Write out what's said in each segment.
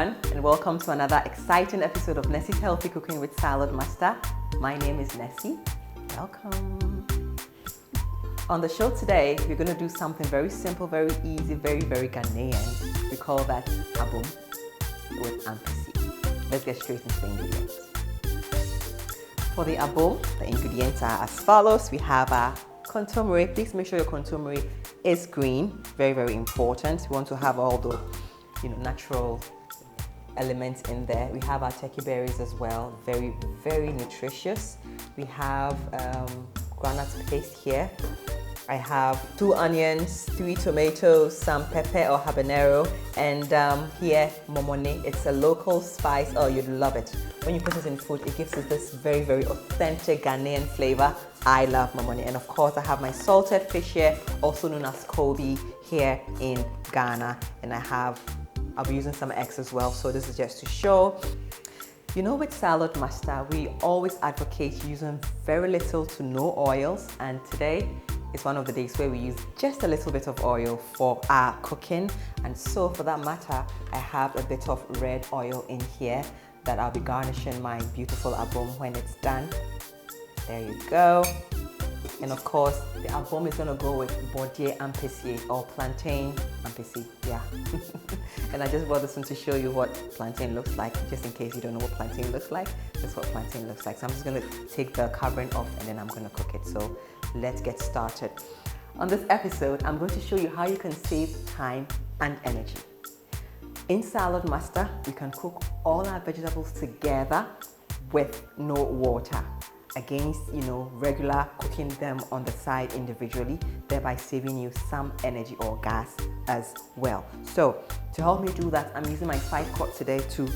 everyone, and welcome to another exciting episode of Nessy's Healthy Cooking with Salad Master. My name is Nessy. Welcome. On the show today, we're going to do something very simple, very easy, very Ghanaian. We call that abomu with ampesi. Let's get straight into the ingredients. For the abomu, the ingredients are as follows. We have our kontomire. Please make sure your kontomire is green. Very important. We want to have all the natural elements in there. We have our turkey berries as well. Very nutritious. We have granite paste here. I have 2 onions, 3 tomatoes, some pepper or habanero, and here momone. It's a local spice. Oh, you'd love it. When you put it in food, it gives it this very authentic Ghanaian flavor. I love momone. And of course, I have my salted fish here, also known as Kobe, here in Ghana. And I'll be using some eggs as well. So this is just to show. With Salad Master, we always advocate using very little to no oils. And today, it's one of the days where we use just a little bit of oil for our cooking. And so for that matter, I have a bit of red oil in here that I'll be garnishing my beautiful abomu when it's done. There you go. And of course, the abomu is going to go with bodier ampesi or plantain ampesi. Yeah. And I just brought this one to show you what plantain looks like, just in case you don't know what plantain looks like. This is what plantain looks like. So I'm just going to take the covering off and then I'm going to cook it. So let's get started. On this episode, I'm going to show you how you can save time and energy. In Salad Master, we can cook all our vegetables together with no water, against regular cooking them on the side individually, thereby saving you some energy or gas as well. So to help me do that, I'm using my 5-quart today to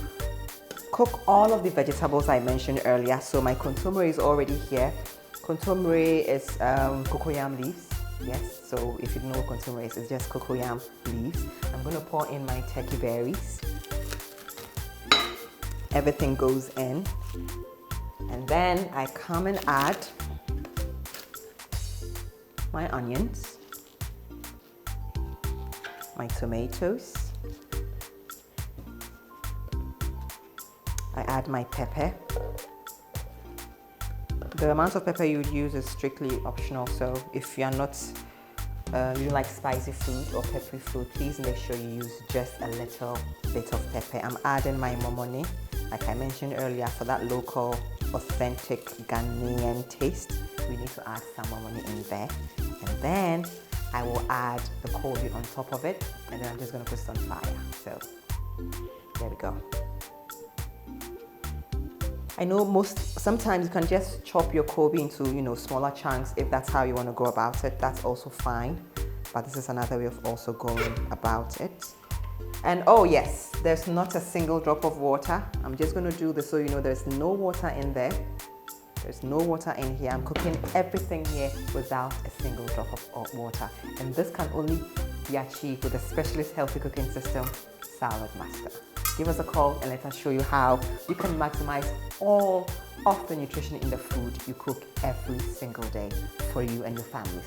cook all of the vegetables I mentioned earlier. So my kontomire is already here. Kontomire is cocoyam leaves. Yes, so if you know what kontomire is, it's just cocoyam leaves. I'm going to pour in my turkey berries. Everything goes in. And then I come and add my onions, my tomatoes. I add my pepper. The amount of pepper you would use is strictly optional, so if you're not, you like spicy food or peppery food, please make sure you use just a little bit of pepper. I'm adding my momone, like I mentioned earlier, for that local, authentic Ghanaian taste. We need to add some momone in there. And then I will add the Kobe on top of it, and then I'm just going to put it on fire. So there we go. I know sometimes you can just chop your Kobe into smaller chunks if that's how you want to go about it. That's also fine, but this is another way of also going about it. And oh yes, there's not a single drop of water. I'm just going to do this so you know there's no water in there. There's no water in here. I'm cooking everything here without a single drop of water. And this can only be achieved with a specialist healthy cooking system, Salad Master. Give us a call and let us show you how you can maximize all of the nutrition in the food you cook every single day for you and your families.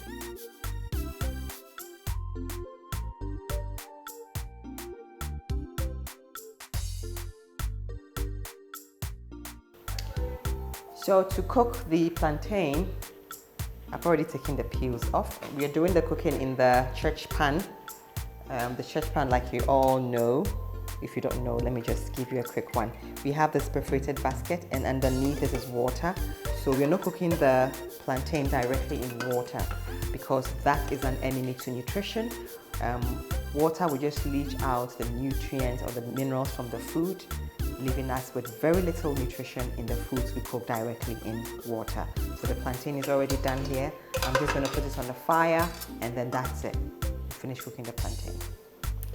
So to cook the plantain, I've already taken the peels off. We are doing the cooking in the church pan. The church pan, like you all know. If you don't know, let me just give you a quick one. We have this perforated basket and underneath it is water. So we're not cooking the plantain directly in water because that is an enemy to nutrition. Water will just leach out the nutrients or the minerals from the food, leaving us with very little nutrition in the foods we cook directly in water. So the plantain is already done here. I'm just going to put it on the fire and then that's it. Finish cooking the plantain.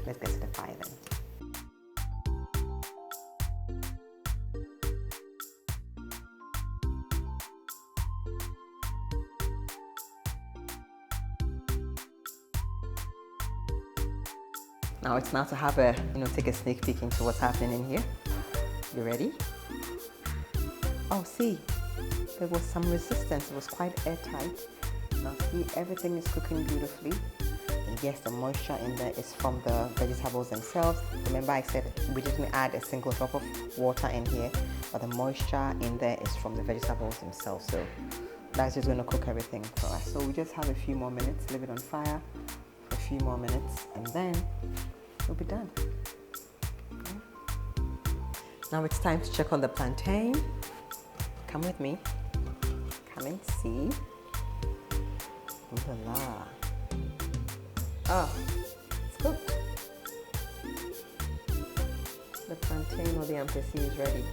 Let's get to the fire then. Now it's now to have take a sneak peek into what's happening in here. You ready? Oh, see, there was some resistance. It was quite airtight. Now see, everything is cooking beautifully. And yes, the moisture in there is from the vegetables themselves. Remember I said we didn't add a single drop of water in here, but the moisture in there is from the vegetables themselves. So that's just going to cook everything for us. So we just have a few more minutes, leave it on fire for a few more minutes, and then we'll be done. Okay. Now it's time to check on the plantain. Come with me. Come and see. Ooh la la. Oh, it's cooked. The plantain or the ampesi is ready.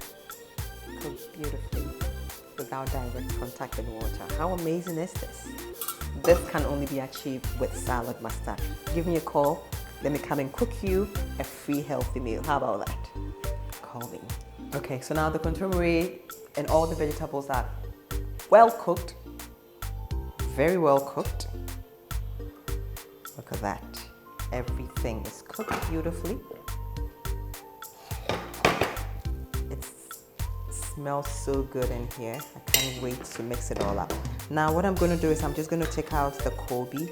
Cooked beautifully without direct contact with water. How amazing is this? This can only be achieved with salad master. Give me a call. Let me come and cook you a free healthy meal. How about that? Call me. Okay, so now the kontomire and all the vegetables are well cooked. Very well cooked. Look at that. Everything is cooked beautifully. It smells so good in here. I can't wait to mix it all up. Now what I'm going to do is I'm just going to take out the kobe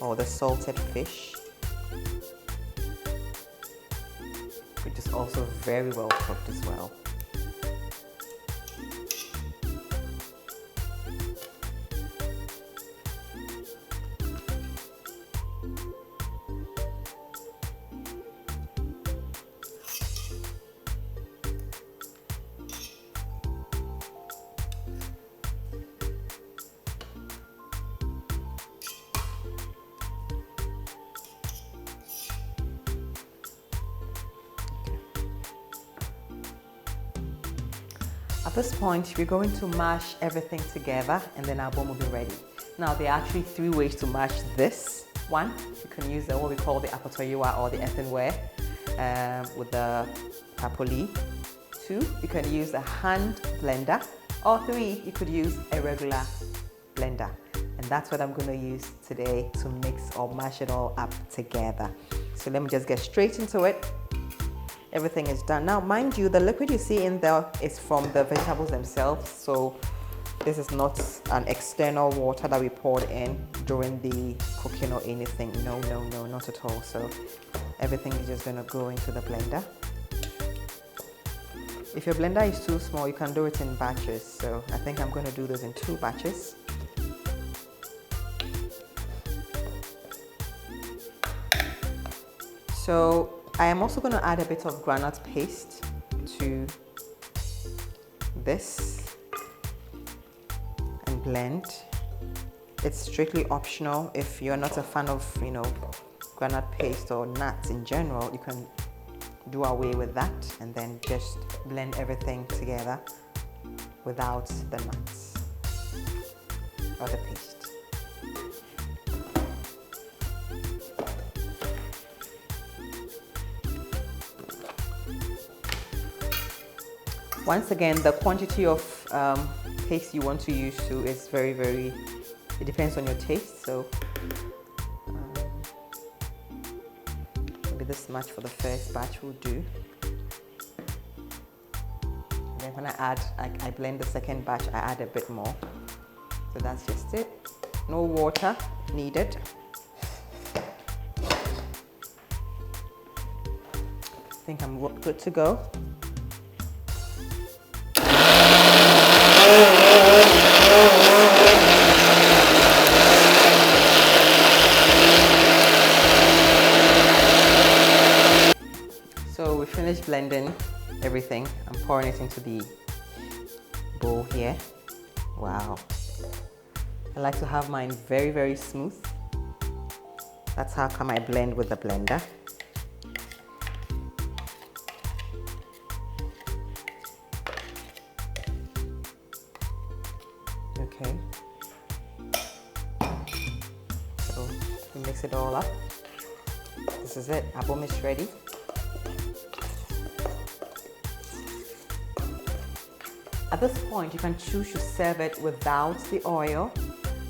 or the salted fish, which is also very well cooked as well. At this point, we're going to mash everything together and then our abomu will be ready. Now, there are actually 3 ways to mash this. 1, you can use what we call the apotoyiwa or the earthenware with the tapoli. 2, you can use a hand blender. Or 3, you could use a regular blender. And that's what I'm going to use today to mix or mash it all up together. So let me just get straight into it. Everything is done. Now, mind you, the liquid you see in there is from the vegetables themselves. So this is not an external water that we poured in during the cooking or anything. No, not at all. So everything is just going to go into the blender. If your blender is too small, you can do it in batches. So I think I'm going to do this in 2 batches. So I am also going to add a bit of granite paste to this and blend. It's strictly optional. If you're not a fan of, granite paste or nuts in general, you can do away with that and then just blend everything together without the nuts or the paste. Once again, the quantity of paste you want to use too is very, it depends on your taste. So maybe this much for the first batch will do. And then when I blend the second batch, I add a bit more. So that's just it. No water needed. I think I'm good to go. So we finished blending everything. I'm pouring it into the bowl here. Wow. I like to have mine very smooth. That's how come I blend with the blender. Okay. So we mix it all up. This is it. Abomu is ready. At this point, you can choose to serve it without the oil,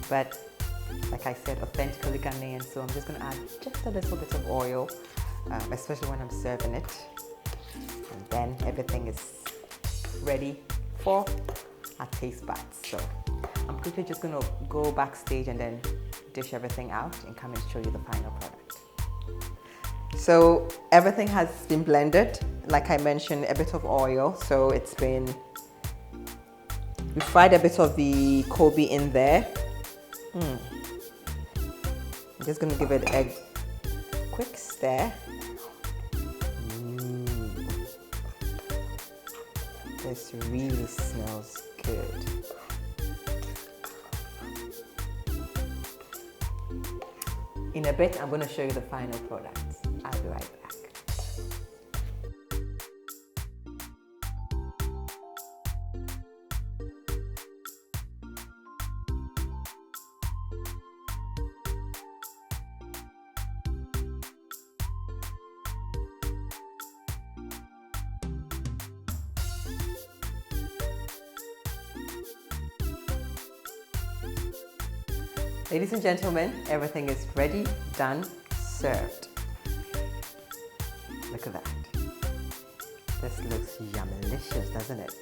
but like I said, authentically Ghanaian, so I'm just going to add just a little bit of oil, especially when I'm serving it. And then everything is ready for our taste buds. So I'm quickly just going to go backstage and then dish everything out and come and show you the final product. So everything has been blended. Like I mentioned, a bit of oil. So we fried a bit of the Kobe in there. I'm just gonna give it a quick stir. This really smells good. In a bit, I'm gonna show you the final product. I'll be right back. Ladies and gentlemen, everything is ready, done, served. Look at that. This looks yummalicious, doesn't it?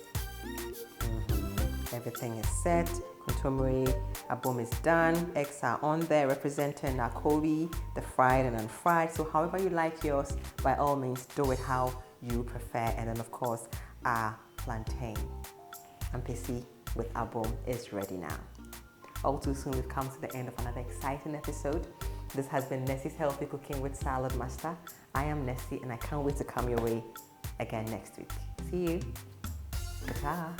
Everything is set. Kontomire Abomu is done. Eggs are on there representing our Kobe, the fried and unfried. So however you like yours, by all means, do it how you prefer. And then of course, our plantain and Nessy with Abomu is ready now. All too soon, we've come to the end of another exciting episode. This has been Nessy's Healthy Cooking with Salad Master. I am Nessy, and I can't wait to come your way again next week. See you. Ta-ta.